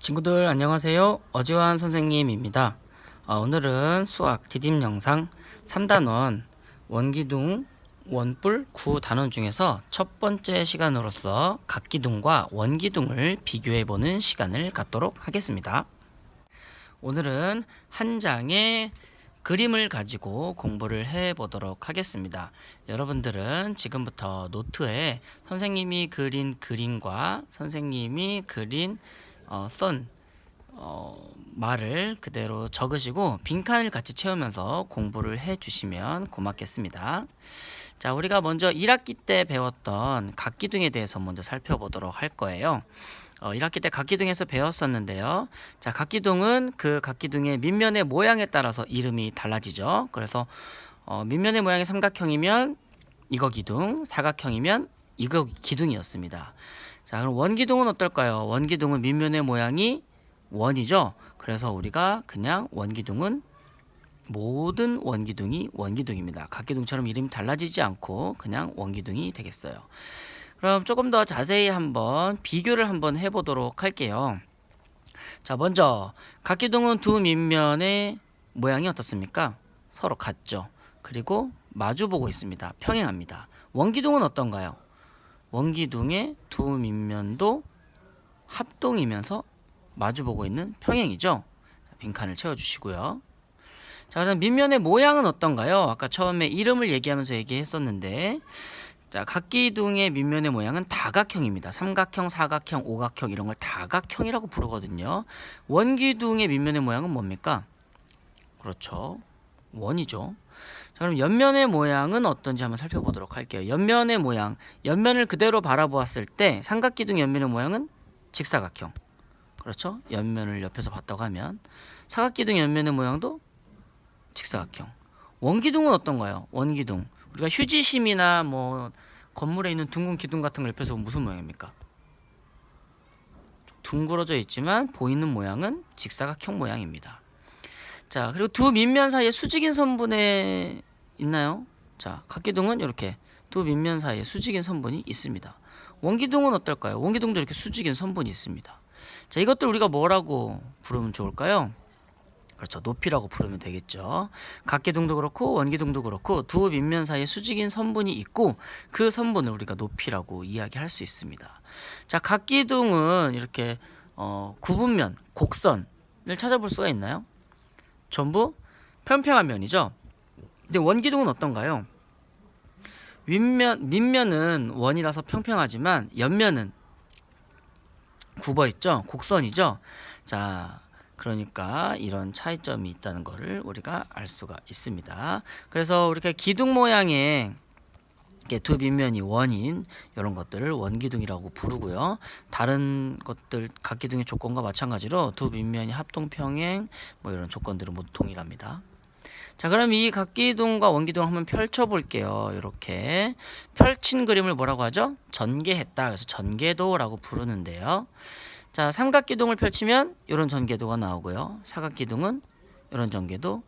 친구들 안녕하세요. 어지환 선생님입니다. 오늘은 수학 디딤 영상 3단원 원기둥 원뿔 9단원 중에서 첫 번째 시간으로서 각기둥과 원기둥을 비교해보는 시간을 갖도록 하겠습니다. 오늘은 한 장의 그림을 가지고 공부를 해보도록 하겠습니다. 여러분들은 지금부터 노트에 선생님이 그린 그림과 선생님이 그린 쓴 말을 그대로 적으시고 빈칸을 같이 채우면서 공부를 해 주시면 고맙겠습니다. 자, 우리가 먼저 1학기 때 배웠던 각기둥에 대해서 먼저 살펴보도록 할 거예요. 1학기 때 각기둥에서 배웠었는데요. 자, 각기둥은 그 각기둥의 밑면의 모양에 따라서 이름이 달라지죠. 그래서 밑면의 모양이 삼각형이면 이거 기둥, 사각형이면 이거 기둥이었습니다. 자, 그럼 원기둥은 어떨까요? 원기둥은 밑면의 모양이 원이죠. 그래서 우리가 그냥 원기둥은 모든 원기둥이 원기둥입니다. 각기둥처럼 이름이 달라지지 않고 그냥 원기둥이 되겠어요. 그럼 조금 더 자세히 한번 비교를 한번 해보도록 할게요. 자, 먼저 각기둥은 두 밑면의 모양이 어떻습니까? 서로 같죠. 그리고 마주보고 있습니다. 평행합니다. 원기둥은 어떤가요? 원기둥의 두 밑면도 합동이면서 마주보고 있는 평행이죠. 빈칸을 채워주시고요. 자, 그럼 밑면의 모양은 어떤가요? 아까 처음에 이름을 얘기하면서 얘기했었는데, 자, 각기둥의 밑면의 모양은 다각형입니다. 삼각형, 사각형, 오각형 이런 걸 다각형이라고 부르거든요. 원기둥의 밑면의 모양은 뭡니까? 그렇죠. 원이죠. 자, 그럼 옆면의 모양은 어떤지 한번 살펴보도록 할게요. 옆면의 모양, 옆면을 그대로 바라보았을 때 삼각기둥 옆면의 모양은 직사각형. 그렇죠? 옆면을 옆에서 봤다고 하면 사각기둥 옆면의 모양도 직사각형. 원기둥은 어떤가요? 원기둥, 우리가 휴지심이나 뭐 건물에 있는 둥근 기둥 같은 걸 옆에서 보면 무슨 모양입니까? 둥그러져 있지만 보이는 모양은 직사각형 모양입니다. 자, 그리고 두 밑면 사이에 수직인 선분에 있나요? 자, 각기둥은 이렇게 두 밑면 사이에 수직인 선분이 있습니다. 원기둥은 어떨까요? 원기둥도 이렇게 수직인 선분이 있습니다. 자, 이것들 우리가 뭐라고 부르면 좋을까요? 그렇죠. 높이라고 부르면 되겠죠. 각기둥도 그렇고 원기둥도 그렇고 두 밑면 사이에 수직인 선분이 있고 그 선분을 우리가 높이라고 이야기할 수 있습니다. 자, 각기둥은 이렇게 구분면, 곡선을 찾아볼 수가 있나요? 전부 평평한 면이죠. 근데 원기둥은 어떤가요? 밑면은 원이라서 평평하지만 옆면은 굽어 있죠. 곡선이죠. 자, 그러니까 이런 차이점이 있다는 것을 우리가 알 수가 있습니다. 그래서 이렇게 기둥 모양의 두 밑면이 원인 이런 것들을 원기둥이라고 부르고요. 다른 것들 각기둥의 조건과 마찬가지로 두 밑면이 합동평행 뭐 이런 조건들은 모두 동일합니다. 자, 그럼 이 각기둥과 원기둥을 한번 펼쳐 볼게요. 이렇게 펼친 그림을 뭐라고 하죠? 전개했다. 그래서 전개도라고 부르는데요. 자, 삼각기둥을 펼치면 이런 전개도가 나오고요. 사각기둥은 이런 전개도,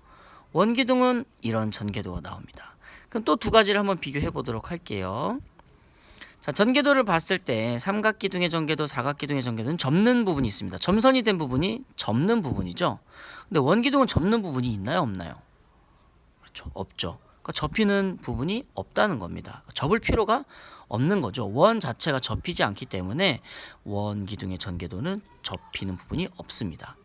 원기둥은 이런 전개도가 나옵니다. 그럼 또 두 가지를 한번 비교해 보도록 할게요. 자, 전개도를 봤을 때 삼각기둥의 전개도, 사각기둥의 전개도는 접는 부분이 있습니다. 점선이 된 부분이 접는 부분이죠. 근데 원기둥은 접는 부분이 있나요, 없나요? 그렇죠, 없죠. 그러니까 접히는 부분이 없다는 겁니다. 접을 필요가 없는 거죠. 원 자체가 접히지 않기 때문에 원기둥의 전개도는 접히는 부분이 없습니다.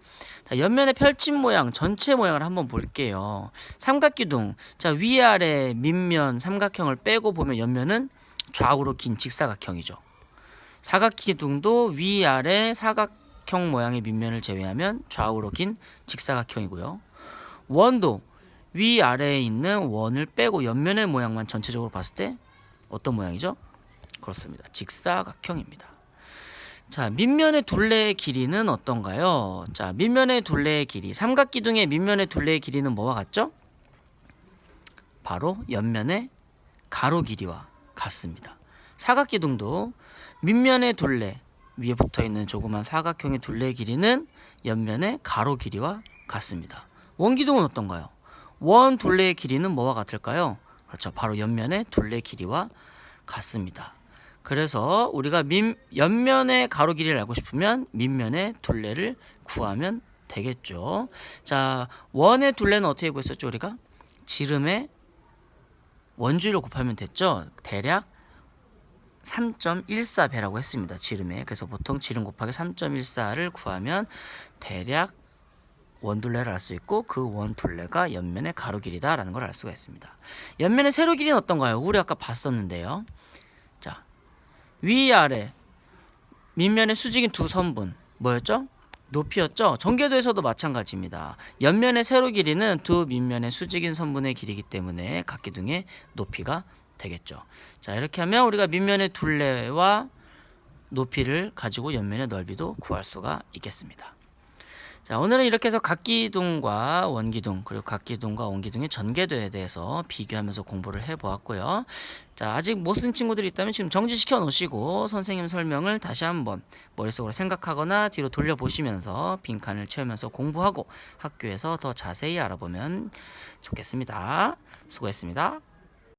자, 옆면의 펼친 모양, 전체 모양을 한번 볼게요. 삼각기둥, 자, 위아래 밑면 삼각형을 빼고 보면 옆면은 좌우로 긴 직사각형이죠. 사각기둥도 위아래 사각형 모양의 밑면을 제외하면 좌우로 긴 직사각형이고요. 원도 위아래에 있는 원을 빼고 옆면의 모양만 전체적으로 봤을 때 어떤 모양이죠? 그렇습니다. 직사각형입니다. 자, 밑면의 둘레의 길이는 어떤가요? 자, 밑면의 둘레의 길이, 삼각기둥의 밑면의 둘레의 길이는 뭐와 같죠? 바로 옆면의 가로 길이와 같습니다. 사각기둥도 밑면의 둘레, 위에 붙어있는 조그만 사각형의 둘레의 길이는 옆면의 가로 길이와 같습니다. 원기둥은 어떤가요? 원 둘레의 길이는 뭐와 같을까요? 그렇죠. 바로 옆면의 둘레 길이와 같습니다. 그래서 우리가 옆면의 가로 길이를 알고 싶으면 밑면의 둘레를 구하면 되겠죠. 자, 원의 둘레는 어떻게 구했었죠? 우리가 지름의 원주율을 곱하면 됐죠. 대략 3.14배라고 했습니다. 지름에. 그래서 보통 지름 곱하기 3.14를 구하면 대략 원둘레를 알 수 있고 그 원둘레가 옆면의 가로 길이다 라는 걸 알 수가 있습니다. 옆면의 세로 길이는 어떤가요? 우리 아까 봤었는데요. 자, 위아래 밑면의 수직인 두 선분 뭐였죠? 높이였죠. 전개도에서도 마찬가지입니다. 옆면의 세로 길이는 두 밑면의 수직인 선분의 길이기 때문에 각기둥의 높이가 되겠죠. 자, 이렇게 하면 우리가 밑면의 둘레와 높이를 가지고 옆면의 넓이도 구할 수가 있겠습니다. 자, 오늘은 이렇게 해서 각기둥과 원기둥 그리고 각기둥과 원기둥의 전개도에 대해서 비교하면서 공부를 해보았고요. 자, 아직 못 쓴 친구들이 있다면 지금 정지시켜 놓으시고 선생님 설명을 다시 한번 머릿속으로 생각하거나 뒤로 돌려보시면서 빈칸을 채우면서 공부하고 학교에서 더 자세히 알아보면 좋겠습니다. 수고했습니다.